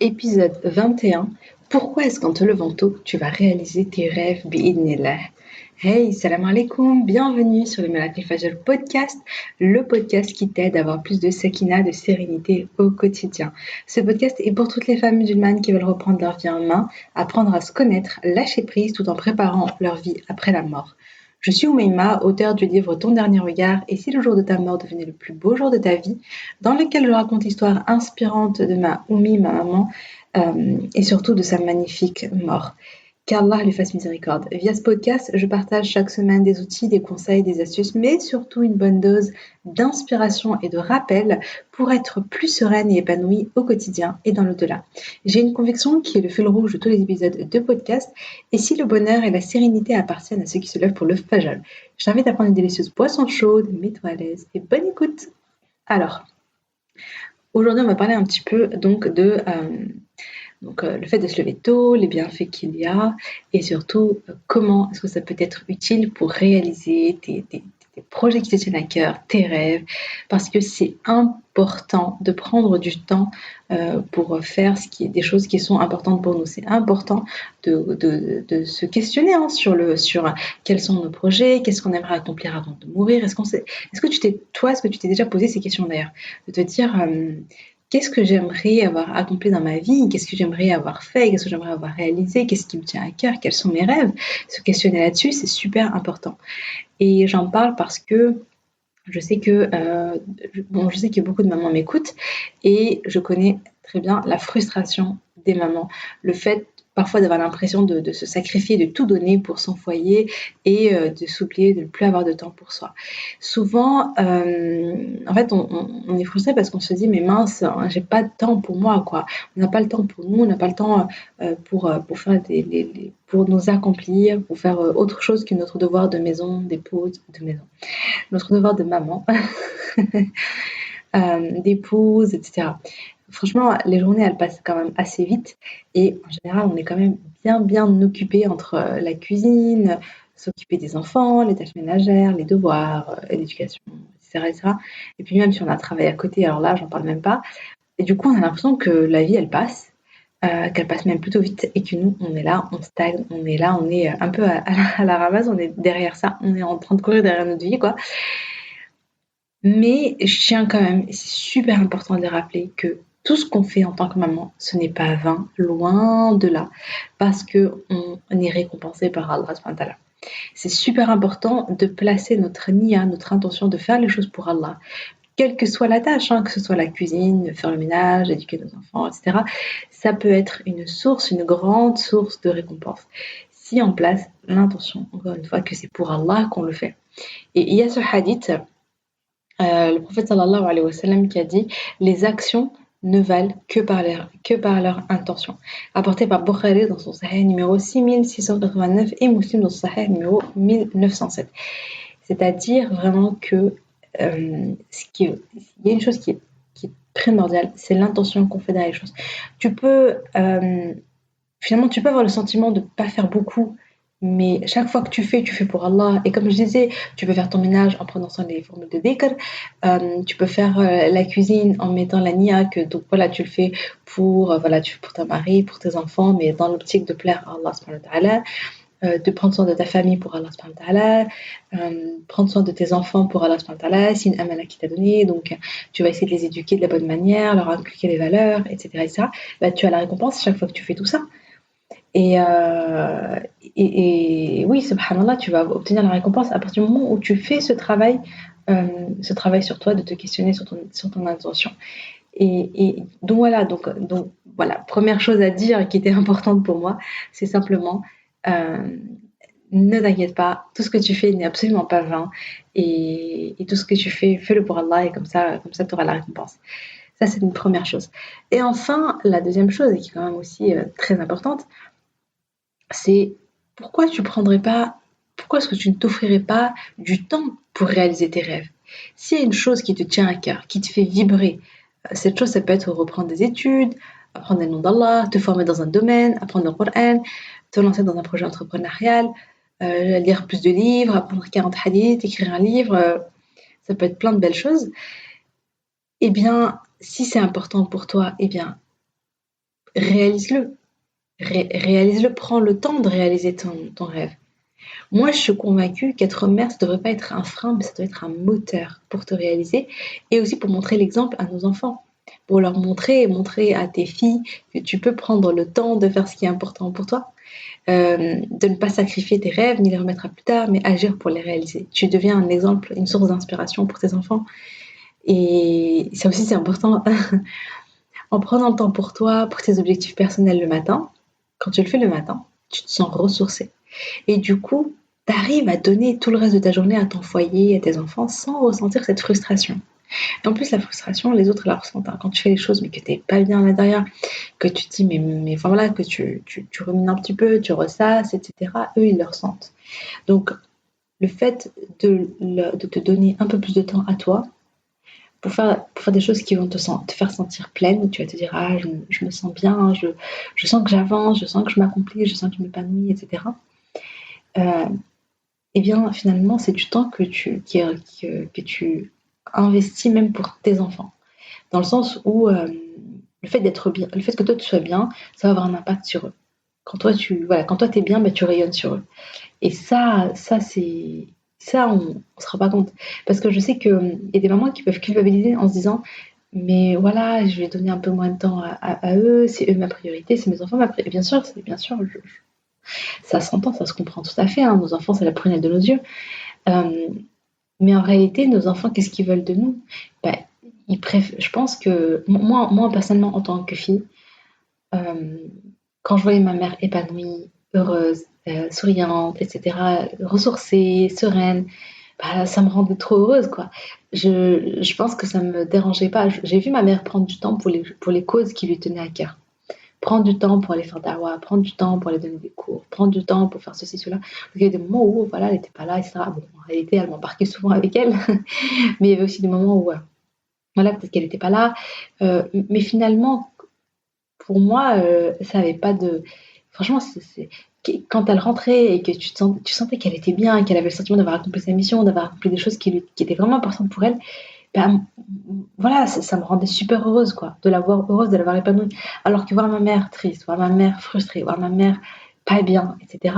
Épisode 21. Pourquoi est-ce qu'en te levant tôt, tu vas réaliser tes rêves bi'idnillah? Hey, salam alaikum, bienvenue sur le Miracle Fajr podcast, le podcast qui t'aide à avoir plus de sakina, de sérénité au quotidien. Ce podcast est pour toutes les femmes musulmanes qui veulent reprendre leur vie en main, apprendre à se connaître, lâcher prise tout en préparant leur vie après la mort. Je suis Oumeima, auteure du livre Ton dernier regard et si le jour de ta mort devenait le plus beau jour de ta vie, dans lequel je raconte l'histoire inspirante de ma Oumi, ma maman, et surtout de sa magnifique mort. Qu'Allah lui fasse miséricorde. Via ce podcast, je partage chaque semaine des outils, des conseils, des astuces, mais surtout une bonne dose d'inspiration et de rappel pour être plus sereine et épanouie au quotidien et dans l'au-delà. J'ai une conviction qui est le fil rouge de tous les épisodes de podcast, et si le bonheur et la sérénité appartiennent à ceux qui se lèvent pour le fajr, je t'invite à prendre une délicieuse boisson chaude, mets-toi à l'aise et bonne écoute. Alors, aujourd'hui on va parler un petit peu donc de le fait de se lever tôt, les bienfaits qu'il y a et surtout comment est-ce que ça peut être utile pour réaliser tes projets qui te tiennent à cœur, tes rêves, parce que c'est important de prendre du temps pour faire des choses qui sont importantes pour nous. C'est important de se questionner sur quels sont nos projets, qu'est-ce qu'on aimerait accomplir avant de mourir. Est-ce que tu t'es déjà posé ces questions d'ailleurs, de te dire qu'est-ce que j'aimerais avoir accompli dans ma vie? Qu'est-ce que j'aimerais avoir fait? Qu'est-ce que j'aimerais avoir réalisé? Qu'est-ce qui me tient à cœur? Quels sont mes rêves? Se questionner là-dessus, c'est super important. Et j'en parle parce que je sais que beaucoup de mamans m'écoutent et je connais très bien la frustration des mamans. Le fait parfois d'avoir l'impression de se sacrifier, de tout donner pour son foyer et de s'oublier, de ne plus avoir de temps pour soi. Souvent, en fait, on est frustré parce qu'on se dit mais mince, j'ai pas de temps pour moi, quoi. On n'a pas le temps pour nous, on n'a pas le temps pour faire pour nous accomplir, pour faire autre chose que notre devoir de maison, d'épouse, de maison, notre devoir de maman, d'épouse, etc. Franchement, les journées, elles passent quand même assez vite et en général, on est quand même bien occupé entre la cuisine, s'occuper des enfants, les tâches ménagères, les devoirs, l'éducation, etc., etc. Et puis même si on a un travail à côté, alors là, j'en parle même pas. Et du coup, on a l'impression que la vie, elle passe, qu'elle passe même plutôt vite et que nous, on est là, on stagne, on est là, on est un peu à la ramasse, on est derrière ça, on est en train de courir derrière notre vie, quoi. Mais je tiens quand même, c'est super important de rappeler que tout ce qu'on fait en tant que maman, ce n'est pas vain, loin de là, parce qu'on est récompensé par Allah subhanahu wa ta'ala. C'est super important de placer notre niya, notre intention de faire les choses pour Allah, quelle que soit la tâche, que ce soit la cuisine, faire le ménage, éduquer nos enfants, etc. Ça peut être une grande source de récompense. Si on place l'intention, encore une fois, que c'est pour Allah qu'on le fait. Et il y a ce hadith, le prophète sallallahu alayhi wa sallam qui a dit les actions ne valent que par leur intention. Apporté par Bukhari dans son Sahih numéro 6689 et Muslim dans son Sahih numéro 1907. C'est-à-dire vraiment que il y a une chose qui est primordiale, c'est l'intention qu'on fait derrière les choses. Finalement, tu peux avoir le sentiment de ne pas faire beaucoup, mais chaque fois que tu fais pour Allah. Et comme je disais, tu peux faire ton ménage en prononçant les formules de dhikr, tu peux faire la cuisine en mettant la niya, donc voilà, tu le fais tu fais pour ton mari, pour tes enfants, mais dans l'optique de plaire à Allah subhanahu wa ta'ala. De prendre soin de ta famille pour Allah subhanahu wa ta'ala, prendre soin de tes enfants pour Allah subhanahu wa ta'ala, c'est une amana qui t'a donné, donc tu vas essayer de les éduquer de la bonne manière, leur inculquer les valeurs, etc. Bah, tu as la récompense chaque fois que tu fais tout ça. Et oui, subhanallah, tu vas obtenir la récompense à partir du moment où tu fais ce travail sur toi, de te questionner sur ton intention. Et donc voilà, première chose à dire qui était importante pour moi, c'est simplement ne t'inquiète pas, tout ce que tu fais n'est absolument pas vain et tout ce que tu fais, fais-le pour Allah et comme ça tu auras la récompense. Ça, c'est une première chose. Et enfin, la deuxième chose, et qui est quand même aussi très importante, c'est pourquoi est-ce que tu ne t'offrirais pas du temps pour réaliser tes rêves? S'il y a une chose qui te tient à cœur, qui te fait vibrer, cette chose, ça peut être reprendre des études, apprendre le nom d'Allah, te former dans un domaine, apprendre le Coran, te lancer dans un projet entrepreneurial, lire plus de livres, apprendre 40 hadiths, écrire un livre, ça peut être plein de belles choses. Eh bien, si c'est important pour toi, eh bien, réalise-le. Réalise-le, prends le temps de réaliser ton rêve. Moi, je suis convaincue qu'être mère, ça ne devrait pas être un frein, mais ça doit être un moteur pour te réaliser et aussi pour montrer l'exemple à nos enfants. Pour leur montrer à tes filles que tu peux prendre le temps de faire ce qui est important pour toi, de ne pas sacrifier tes rêves ni les remettre à plus tard, mais agir pour les réaliser. Tu deviens un exemple, une source d'inspiration pour tes enfants. Et ça aussi, c'est important. En prenant le temps pour toi, pour tes objectifs personnels le matin, quand tu le fais le matin, tu te sens ressourcé. Et du coup, tu arrives à donner tout le reste de ta journée à ton foyer, à tes enfants, sans ressentir cette frustration. Et en plus, la frustration, les autres la ressentent. Hein. Quand tu fais les choses, mais que t'es pas bien à l'intérieur, que tu te dis, mais enfin voilà, que tu rumines un petit peu, tu ressasses, etc., eux, ils le ressentent. Donc, le fait de te donner un peu plus de temps à toi, pour faire des choses qui vont te faire sentir pleine, où tu vas te dire, ah, je me sens bien, je sens que j'avance, je sens que je m'accomplis, je sens que je m'épanouis, etc. Euh, et bien, finalement, c'est du temps que tu investis même pour tes enfants. Dans le sens où le fait d'être bien, le fait que toi tu sois bien, ça va avoir un impact sur eux. Quand toi t'es bien, bah, tu rayonnes sur eux. Et ça, on se rend pas compte. Parce que je sais qu'il y a des mamans qui peuvent culpabiliser en se disant, mais voilà, je vais donner un peu moins de temps à eux, c'est eux ma priorité, c'est mes enfants ma priorité. Bien sûr, ça s'entend, ça se comprend tout à fait. Hein. Nos enfants, c'est la prunelle de nos yeux. Euh, mais en réalité, nos enfants, qu'est-ce qu'ils veulent de nous? Bah, je pense que moi, personnellement, en tant que fille, euh, quand je voyais ma mère épanouie, heureuse, souriante, etc., ressourcée, sereine, bah, ça me rendait trop heureuse, quoi. Je pense que ça me dérangeait pas. J'ai vu ma mère prendre du temps pour les causes qui lui tenaient à cœur. Prendre du temps pour aller faire dawa, prendre du temps pour aller donner des cours, prendre du temps pour faire ceci, cela. Donc, il y a des moments où, voilà, elle n'était pas là, etc. Bon, en réalité, elle m'embarquait souvent avec elle, mais il y avait aussi des moments où, voilà, peut-être qu'elle n'était pas là. Mais finalement, pour moi, ça avait pas de. Franchement, quand elle rentrait et que tu sentais qu'elle était bien, qu'elle avait le sentiment d'avoir accompli sa mission, d'avoir accompli des choses qui étaient vraiment importantes pour elle, ben, voilà, ça me rendait super heureuse, quoi, de la voir heureuse, de la voir épanouie. Alors que voir ma mère triste, voir ma mère frustrée, voir ma mère pas bien, etc.,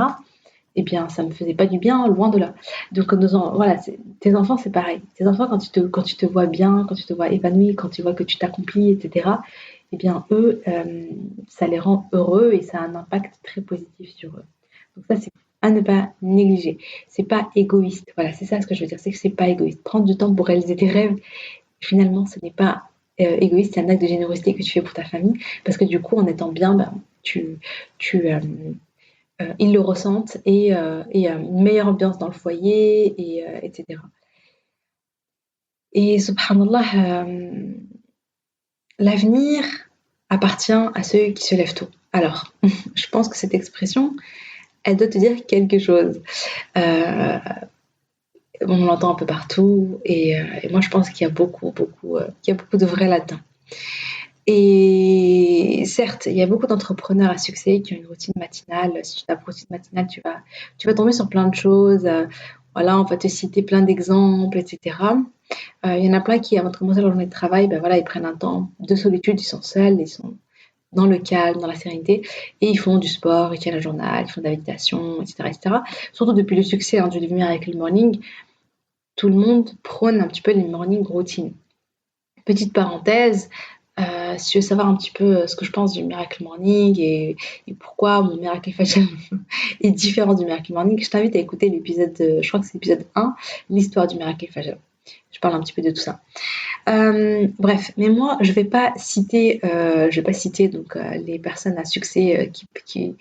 eh bien, ça me faisait pas du bien, loin de là. Donc, voilà, tes enfants, c'est pareil. Tes enfants, quand tu te vois bien, quand tu te vois épanoui, quand tu vois que tu t'accomplis, etc., eh bien, eux, ça les rend heureux et ça a un impact très positif sur eux. Donc ça, c'est à ne pas négliger. C'est pas égoïste. Voilà, c'est ça ce que je veux dire, c'est que c'est pas égoïste. Prendre du temps pour réaliser tes rêves, finalement, ce n'est pas égoïste, c'est un acte de générosité que tu fais pour ta famille, parce que du coup, en étant bien, ben, tu ils le ressentent et une meilleure ambiance dans le foyer, etc. Et subhanallah, l'avenir appartient à ceux qui se lèvent tôt. Alors, je pense que cette expression, elle doit te dire quelque chose. Euh, on l'entend un peu partout et moi je pense qu'il y a qu'il y a beaucoup de vrai là-dedans. Et certes, il y a beaucoup d'entrepreneurs à succès qui ont une routine matinale. Si tu tapes routine matinale, tu vas tomber sur plein de choses. Voilà, on va te citer plein d'exemples, etc. Il y en a plein qui, avant de commencer leur journée de travail, ben voilà, ils prennent un temps de solitude, ils sont seuls, ils sont dans le calme, dans la sérénité, et ils font du sport, ils tiennent un journal, ils font de la méditation, etc., etc. Surtout depuis le succès du Miracle Morning, tout le monde prône un petit peu les morning routines. Petite parenthèse, si tu veux savoir un petit peu ce que je pense du Miracle Morning et pourquoi mon Miracle Fajr est différent du Miracle Morning, je t'invite à écouter l'épisode, je crois que c'est l'épisode 1, l'histoire du Miracle Fajr. Je parle un petit peu de tout ça. Bref, mais moi, je vais pas citer donc les personnes à succès qui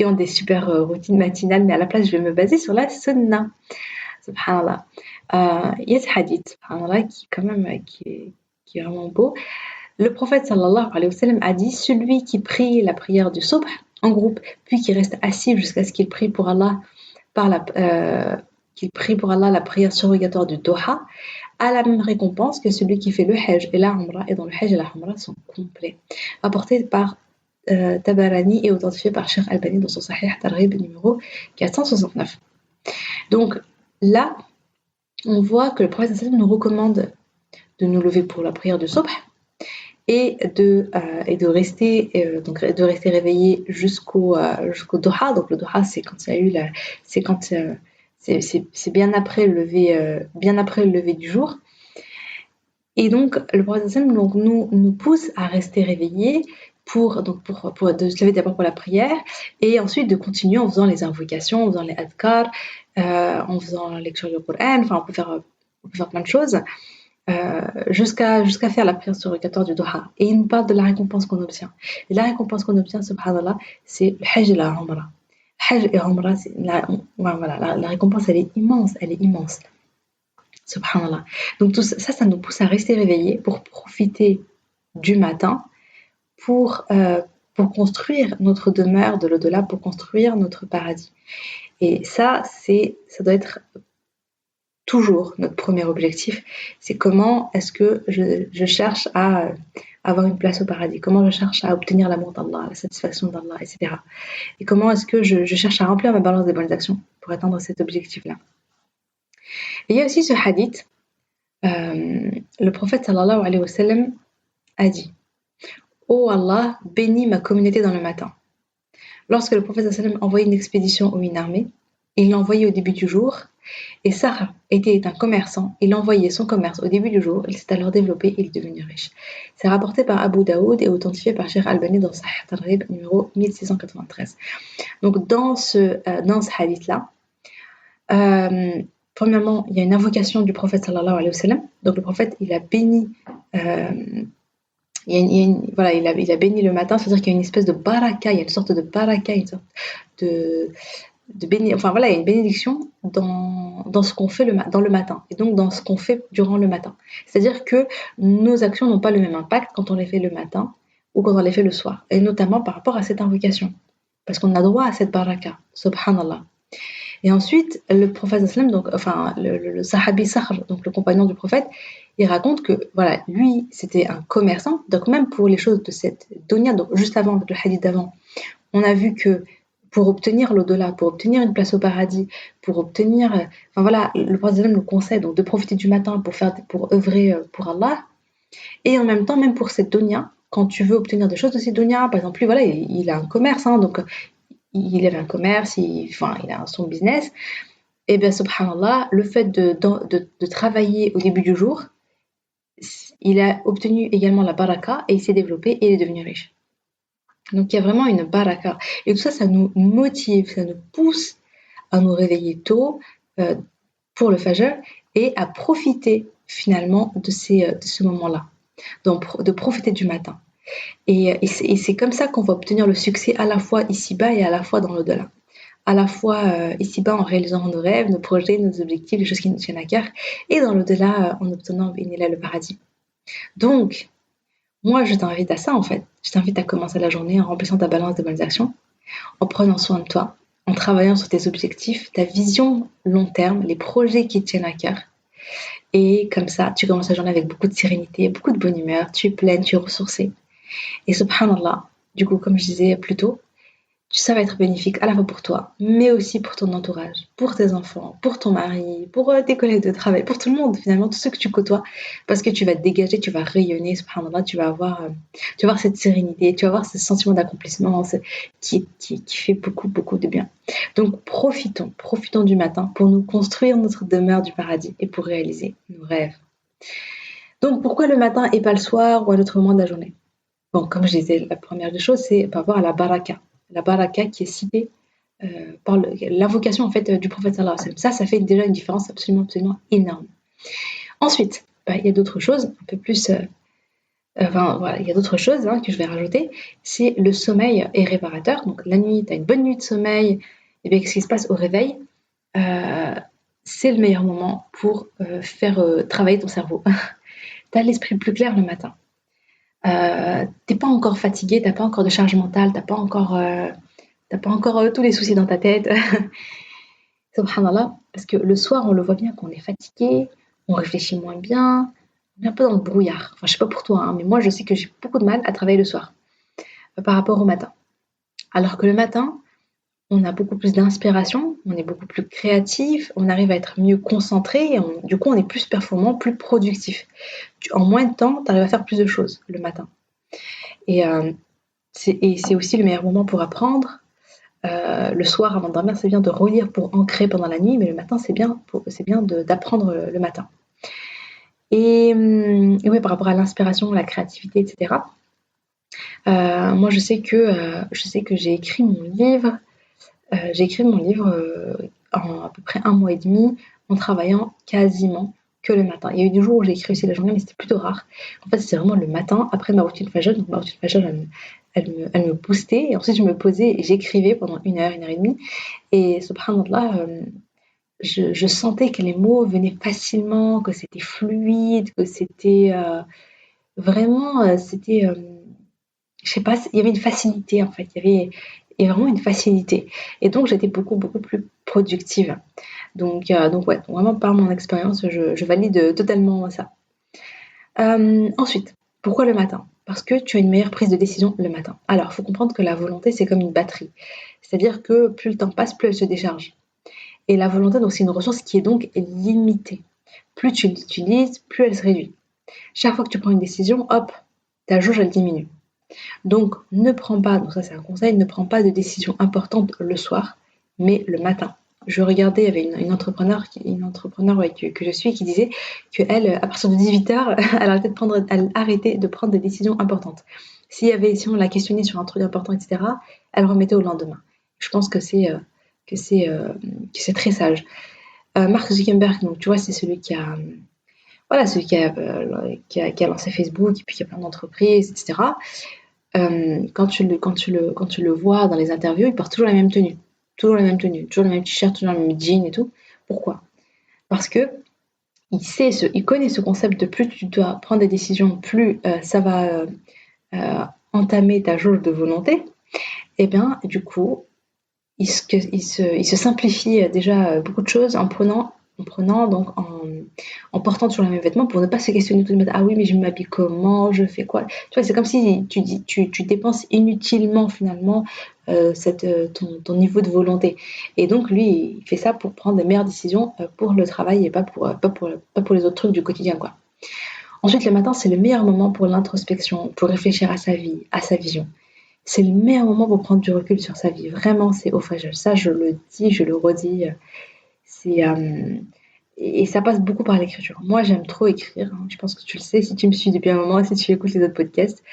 ont des super routines matinales, mais à la place, je vais me baser sur la sunna. Subhanallah. Il y a ce hadith, subhanallah, qui quand même qui est vraiment beau. Le prophète sallallahu alayhi wa sallam a dit celui qui prie la prière du subh en groupe, puis qui reste assis jusqu'à ce qu'il prie pour Allah la prière surrogatoire du Doha, a la même récompense que celui qui fait le Hajj et la Umrah, et dans le Hajj et la Umrah sont complets. Rapporté par Tabarani et authentifié par Sheikh Albani dans son Sahih Targhib numéro 469. Donc là, on voit que le prophète sallallahu alayhi wa sallam nous recommande de nous lever pour la prière du subh et de rester réveillé jusqu'au duha. Donc le duha, c'est quand il y a eu c'est quand c'est bien après le lever du jour. Et donc le prophète sallam donc nous pousse à rester réveillés pour de se lever d'abord pour la prière et ensuite de continuer en faisant les invocations, en faisant les adhkar, en faisant la lecture du Coran. Enfin, on peut faire plein de choses jusqu'à faire la prière surrogatoire du Duha. Et il nous parle de la récompense qu'on obtient. Et la récompense qu'on obtient, subhanallah, c'est le Hajj et la Umrah. Hajj et Umrah, la récompense, elle est immense. Subhanallah. Donc tout ça, ça nous pousse à rester réveillés pour profiter du matin, pour, euh, pour construire notre demeure de l'au-delà, pour construire notre paradis. Et ça doit être toujours notre premier objectif, c'est comment est-ce que je cherche à avoir une place au paradis, comment je cherche à obtenir l'amour d'Allah, la satisfaction d'Allah, etc. Et comment est-ce que je cherche à remplir ma balance des bonnes actions pour atteindre cet objectif-là. Et il y a aussi ce hadith, le prophète sallallahu alayhi wa sallam a dit « Oh Allah, bénis ma communauté dans le matin ». Lorsque le prophète sallallahu alayhi wa sallam envoyait une expédition ou une armée, il l'envoyait au début du jour. Et Sarh était un commerçant, il envoyait son commerce au début du jour, il s'est alors développé et il est devenu riche. C'est rapporté par Abu Daoud et authentifié par Cheikh Albani dans Sahih Targhib numéro 1693. Donc dans ce hadith-là, premièrement, il y a une invocation du prophète sallallahu alayhi wa sallam. Donc le prophète, il a béni il a béni le matin, c'est-à-dire qu'il y a une espèce de baraka, il y a une sorte de baraka, une sorte de il y a une bénédiction dans ce qu'on fait dans le matin et donc dans ce qu'on fait durant le matin. C'est-à-dire que nos actions n'ont pas le même impact quand on les fait le matin ou quand on les fait le soir, et notamment par rapport à cette invocation, parce qu'on a droit à cette baraka, subhanallah. Et ensuite, le prophète sallam, donc le sahabi Sakhr, donc le compagnon du prophète, il raconte que voilà, lui, c'était un commerçant, donc même pour les choses de cette dunya, donc juste avant, avec le hadith d'avant, on a vu que pour obtenir l'au-delà, pour obtenir une place au paradis, pour obtenir, le prophète nous conseille donc de profiter du matin pour œuvrer pour Allah, et en même temps, même pour cette dunya, quand tu veux obtenir des choses de cette dunya, par exemple, lui, voilà, il a un commerce, donc il avait un commerce, il a son business, et bien subhanallah, le fait de travailler au début du jour, il a obtenu également la baraka et il s'est développé et il est devenu riche. Donc il y a vraiment une baraka. Et tout ça, ça nous motive, ça nous pousse à nous réveiller tôt pour le fajr et à profiter finalement de ce moment-là, donc de profiter du matin. Et c'est comme ça qu'on va obtenir le succès à la fois ici-bas et à la fois dans l'au-delà. À la fois ici-bas en réalisant nos rêves, nos projets, nos objectifs, les choses qui nous tiennent à cœur, et dans l'au-delà en obtenant le paradis. Donc, moi, je t'invite à ça en fait. Je t'invite à commencer la journée en remplissant ta balance de bonnes actions, en prenant soin de toi, en travaillant sur tes objectifs, ta vision long terme, les projets qui te tiennent à cœur. Et comme ça, tu commences la journée avec beaucoup de sérénité, beaucoup de bonne humeur, tu es pleine, tu es ressourcée. Et subhanallah, du coup, comme je disais plus tôt, ça va être bénéfique à la fois pour toi, mais aussi pour ton entourage, pour tes enfants, pour ton mari, pour tes collègues de travail, pour tout le monde finalement, tous ceux que tu côtoies, parce que tu vas te dégager, tu vas rayonner, subhanallah, tu vas avoir cette sérénité, tu vas avoir ce sentiment d'accomplissement qui fait beaucoup, beaucoup de bien. Donc profitons du matin pour nous construire notre demeure du paradis et pour réaliser nos rêves. Donc pourquoi le matin et pas le soir ou à un autre moment de la journée? Bon, comme je disais, la première des choses, c'est par rapport à la baraka. La baraka qui est citée par l'invocation en fait du prophète sallallahu alayhi wa sallam. Ça fait déjà une différence absolument énorme. Ensuite, il y a d'autres choses, un peu plus... il y a d'autres choses que je vais rajouter. C'est le sommeil est réparateur. Donc la nuit, tu as une bonne nuit de sommeil, et bien qu'est-ce qui se passe au réveil? C'est le meilleur moment pour faire travailler ton cerveau. Tu as l'esprit plus clair le matin. T'es pas encore fatigué, t'as pas encore de charge mentale, t'as pas encore tous les soucis dans ta tête. Subhanallah, parce que le soir, on le voit bien qu'on est fatigué, on réfléchit moins bien, on est un peu dans le brouillard. Enfin, je sais pas pour toi, mais moi, je sais que j'ai beaucoup de mal à travailler le soir par rapport au matin. Alors que le matin, on a beaucoup plus d'inspiration, on est beaucoup plus créatif, on arrive à être mieux concentré, et du coup, on est plus performant, plus productif. En moins de temps, tu arrives à faire plus de choses le matin. Et c'est aussi le meilleur moment pour apprendre. Le soir avant de dormir, c'est bien de relire pour ancrer pendant la nuit, mais le matin, c'est bien d'apprendre le matin. Et ouais, par rapport à l'inspiration, la créativité, etc. Moi, je sais que j'ai écrit mon livre. En à peu près un mois et demi, en travaillant quasiment que le matin. Il y a eu des jours où j'ai écrit aussi la journée, mais c'était plutôt rare. En fait, c'est vraiment le matin, après ma routine Fajr. Donc ma routine Fajr, elle me boostait. Et ensuite, je me posais et j'écrivais pendant une heure et demie. Et subhanallah, je sentais que les mots venaient facilement, que c'était fluide, que c'était vraiment, je sais pas, il y avait une facilité en fait. Il y avait vraiment une facilité. Et donc, j'étais beaucoup, beaucoup plus productive. Donc ouais, vraiment par mon expérience, je valide totalement ça. Ensuite, pourquoi le matin? Parce que tu as une meilleure prise de décision le matin. Alors, il faut comprendre que la volonté, c'est comme une batterie. C'est-à-dire que plus le temps passe, plus elle se décharge. Et la volonté, donc, c'est une ressource qui est donc limitée. Plus tu l'utilises, plus elle se réduit. Chaque fois que tu prends une décision, hop, ta jauge, elle diminue. Donc, ne prends pas, donc ça c'est un conseil, ne prends pas de décision importante le soir, mais le matin. Je regardais, il y avait une entrepreneur ouais, que je suis qui disait qu'elle, à partir de 18h, elle arrêtait de prendre des décisions importantes. Si on l'a questionnée sur un truc important, etc., elle remettait au lendemain. Je pense que c'est, euh, que c'est très sage. Mark Zuckerberg, donc tu vois, c'est celui voilà, celui qui a lancé Facebook et puis qui a plein d'entreprises, etc. Quand tu le vois dans les interviews, il porte toujours la même tenue. Toujours la même tenue, toujours le même t-shirt, toujours le même jean et tout. Pourquoi? Parce que il connaît ce concept de plus tu dois prendre des décisions, plus ça va entamer ta jauge de volonté. Et bien, du coup, il se simplifie déjà beaucoup de choses en portant toujours les mêmes vêtements pour ne pas se questionner tout de suite. Ah oui, mais je m'habille comment, je fais quoi? Tu vois, c'est comme si tu dépenses inutilement finalement ton niveau de volonté. Et donc lui, il fait ça pour prendre les meilleures décisions pour le travail et pas pour les autres trucs du quotidien, quoi. Ensuite, le matin, c'est le meilleur moment pour l'introspection, pour réfléchir à sa vie, à sa vision. C'est le meilleur moment pour prendre du recul sur sa vie. Vraiment, c'est au fragile. Ça, je le dis, je le redis. C'est, et ça passe beaucoup par l'écriture. Moi, j'aime trop écrire, hein. Je pense que tu le sais si tu me suis depuis un moment, si tu écoutes les autres podcasts.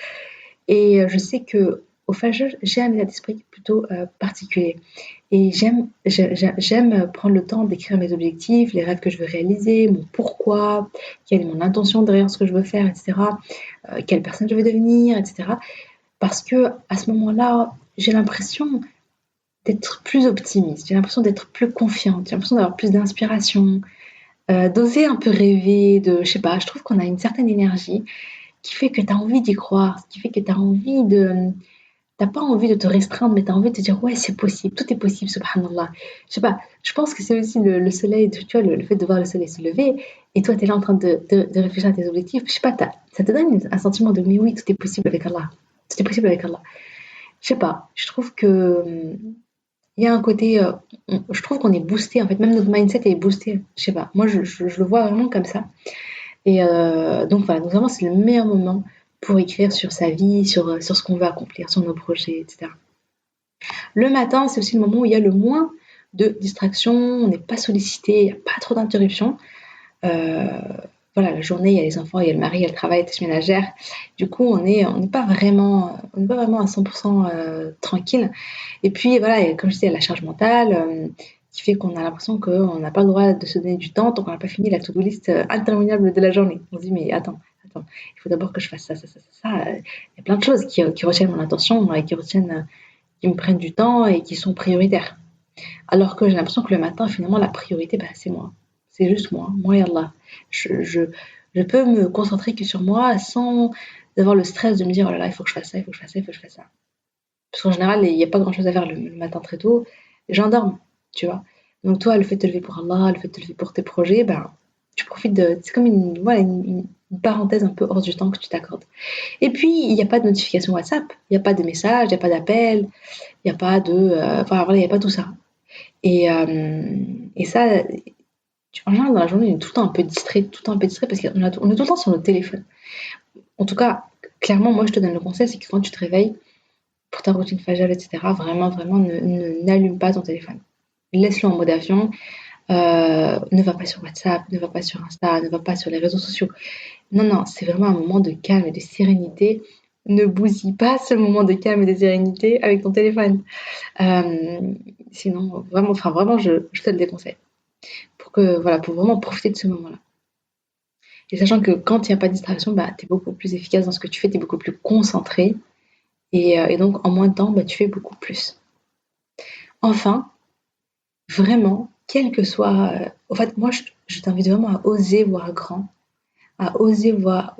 Et je sais que au Fajr, j'ai un état d'esprit plutôt particulier. Et j'aime prendre le temps d'écrire mes objectifs, les rêves que je veux réaliser, mon pourquoi, quelle est mon intention derrière ce que je veux faire, etc. Quelle personne je veux devenir, etc. Parce que à ce moment-là, j'ai l'impression d'être plus optimiste, j'ai l'impression d'être plus confiante, j'ai l'impression d'avoir plus d'inspiration, d'oser un peu rêver, je sais pas, je trouve qu'on a une certaine énergie qui fait que tu as envie d'y croire, qui fait que t'as pas envie de te restreindre, mais tu as envie de te dire ouais, c'est possible, tout est possible, subhanallah. Je sais pas, je pense que c'est aussi le soleil, tu vois, le fait de voir le soleil se lever, et toi, tu es là en train de réfléchir à tes objectifs, je sais pas, ça te donne un sentiment de mais oui, tout est possible avec Allah. Tout est possible avec Allah. Je sais pas, je trouve que il y a un côté, je trouve qu'on est boosté, en fait, même notre mindset est boosté. Je sais pas, moi je le vois vraiment comme ça. Donc voilà, donc vraiment c'est le meilleur moment pour écrire sur sa vie, sur ce qu'on veut accomplir, sur nos projets, etc. Le matin, c'est aussi le moment où il y a le moins de distractions, on n'est pas sollicité, il n'y a pas trop d'interruptions. Euh, voilà, la journée, il y a les enfants, il y a le mari, il y a le travail, il y a les tâches ménagères. Du coup, on n'est pas vraiment à 100% tranquille. Et puis, voilà, comme je disais, il y a la charge mentale qui fait qu'on a l'impression qu'on n'a pas le droit de se donner du temps tant qu'on n'a pas fini la to-do list interminable de la journée. On se dit, mais attends, il faut d'abord que je fasse ça, ça, ça, ça, ça. Il y a plein de choses qui retiennent mon attention et qui me prennent du temps et qui sont prioritaires. Alors que j'ai l'impression que le matin, finalement, la priorité, bah, c'est moi. C'est juste moi et Allah. Je peux me concentrer que sur moi sans avoir le stress de me dire, oh là là, il faut que je fasse ça, il faut que je fasse ça, il faut que je fasse ça. Parce qu'en général, il n'y a pas grand chose à faire le matin très tôt. Les gens dorment, tu vois. Donc toi, le fait de te lever pour Allah, le fait de te lever pour tes projets, ben, tu profites de. C'est comme une parenthèse un peu hors du temps que tu t'accordes. Et puis, il n'y a pas de notification WhatsApp, il n'y a pas de message, il n'y a pas d'appel, il n'y a pas de. Enfin, voilà, il n'y a pas tout ça. Et ça, en général, dans la journée, on est tout le temps un peu distrait, tout le temps un peu distrait parce qu'on est tout le temps sur notre téléphone. En tout cas, clairement, moi, je te donne le conseil, c'est que quand tu te réveilles, pour ta routine Fajr, etc., vraiment, vraiment, n'allume pas ton téléphone. Laisse-le en mode avion. Ne va pas sur WhatsApp, ne va pas sur Insta, ne va pas sur les réseaux sociaux. Non, non, c'est vraiment un moment de calme et de sérénité. Ne bousille pas ce moment de calme et de sérénité avec ton téléphone. Sinon, vraiment, enfin, vraiment, je te le déconseille. Pour vraiment profiter de ce moment-là. Et sachant que quand il n'y a pas de distraction, bah, tu es beaucoup plus efficace dans ce que tu fais, tu es beaucoup plus concentré. Et donc, en moins de temps, bah, tu fais beaucoup plus. Enfin, vraiment, quel que soit. En fait, moi, je t'invite vraiment à oser voir grand, à oser voir,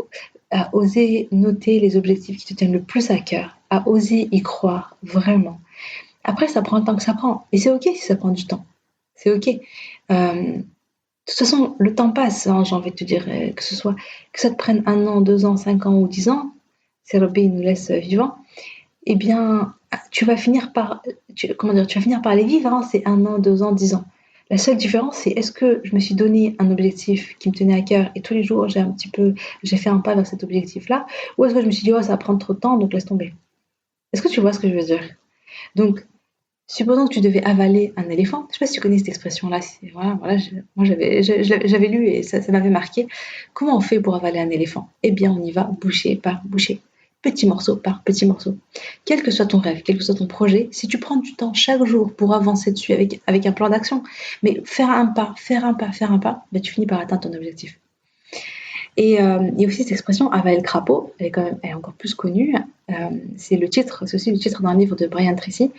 à oser noter les objectifs qui te tiennent le plus à cœur, à oser y croire, vraiment. Après, ça prend le temps que ça prend. Et c'est OK si ça prend du temps. C'est OK. De toute façon, le temps passe, hein, j'ai envie de te dire, que ça te prenne 1 an, 2 ans, 5 ans ou 10 ans, si Rabbi nous laisse vivants, eh bien, tu vas finir par, comment dire, tu vas finir par les vivre, hein, c'est 1 an, 2 ans, 10 ans. La seule différence, c'est est-ce que je me suis donné un objectif qui me tenait à cœur et tous les jours j'ai fait un pas vers cet objectif-là, ou est-ce que je me suis dit, oh, ça va prendre trop de temps, donc laisse tomber. Est-ce que tu vois ce que je veux dire? Donc, supposons que tu devais avaler un éléphant. Je ne sais pas si tu connais cette expression-là. Voilà, moi j'avais lu et ça m'avait marqué. Comment on fait pour avaler un éléphant? Eh bien, on y va bouchée par bouchée, petit morceau par petit morceau. Quel que soit ton rêve, quel que soit ton projet, si tu prends du temps chaque jour pour avancer dessus avec un plan d'action, mais faire un pas, faire un pas, faire un pas, ben, tu finis par atteindre ton objectif. Et il y a aussi cette expression avaler le crapaud, elle est encore plus connue. C'est aussi le titre d'un livre de Brian Tracy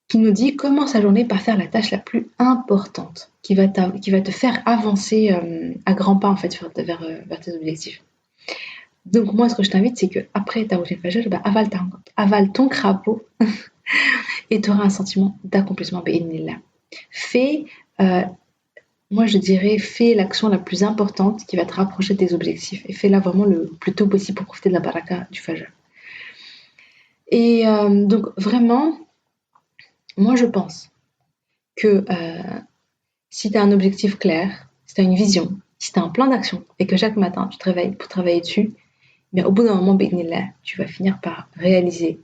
qui nous dit commence sa journée par faire la tâche la plus importante qui va te faire avancer à grands pas en fait vers tes objectifs. Donc moi ce que je t'invite c'est que après ta routine fajr, bah, avale ton crapaud et tu auras un sentiment d'accomplissement. Fais, euh, moi je dirais, fais l'action la plus importante qui va te rapprocher de tes objectifs et fais-la vraiment le plus tôt possible pour profiter de la baraka du fajr. Et donc vraiment, moi je pense que si tu as un objectif clair, si tu as une vision, si tu as un plan d'action et que chaque matin tu te réveilles pour travailler dessus, bien au bout d'un moment, tu vas finir par réaliser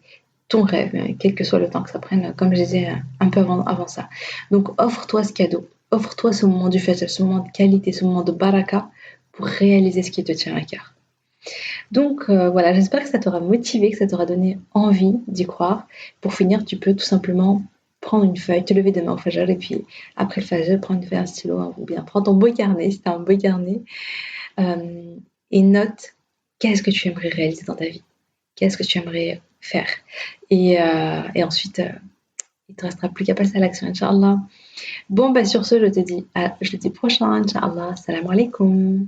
ton rêve, quel que soit le temps que ça prenne, comme je disais un peu avant ça. Donc offre-toi ce cadeau, offre-toi ce moment du fajr, ce moment de qualité, ce moment de baraka pour réaliser ce qui te tient à cœur. Donc voilà, j'espère que ça t'aura motivé, que ça t'aura donné envie d'y croire. Pour finir, tu peux tout simplement prendre une feuille, te lever demain au fajr et puis après le fajr, prendre une feuille, un stylo, hein, ou bien prends ton beau carnet, si t'as un beau carnet, et note qu'est-ce que tu aimerais réaliser dans ta vie, qu'est-ce que tu aimerais faire. Et ensuite, il te restera plus qu'à passer à l'action, Inch'Allah. Bon, bah sur ce, je te dis prochain, Inch'Allah. Salam alaikum.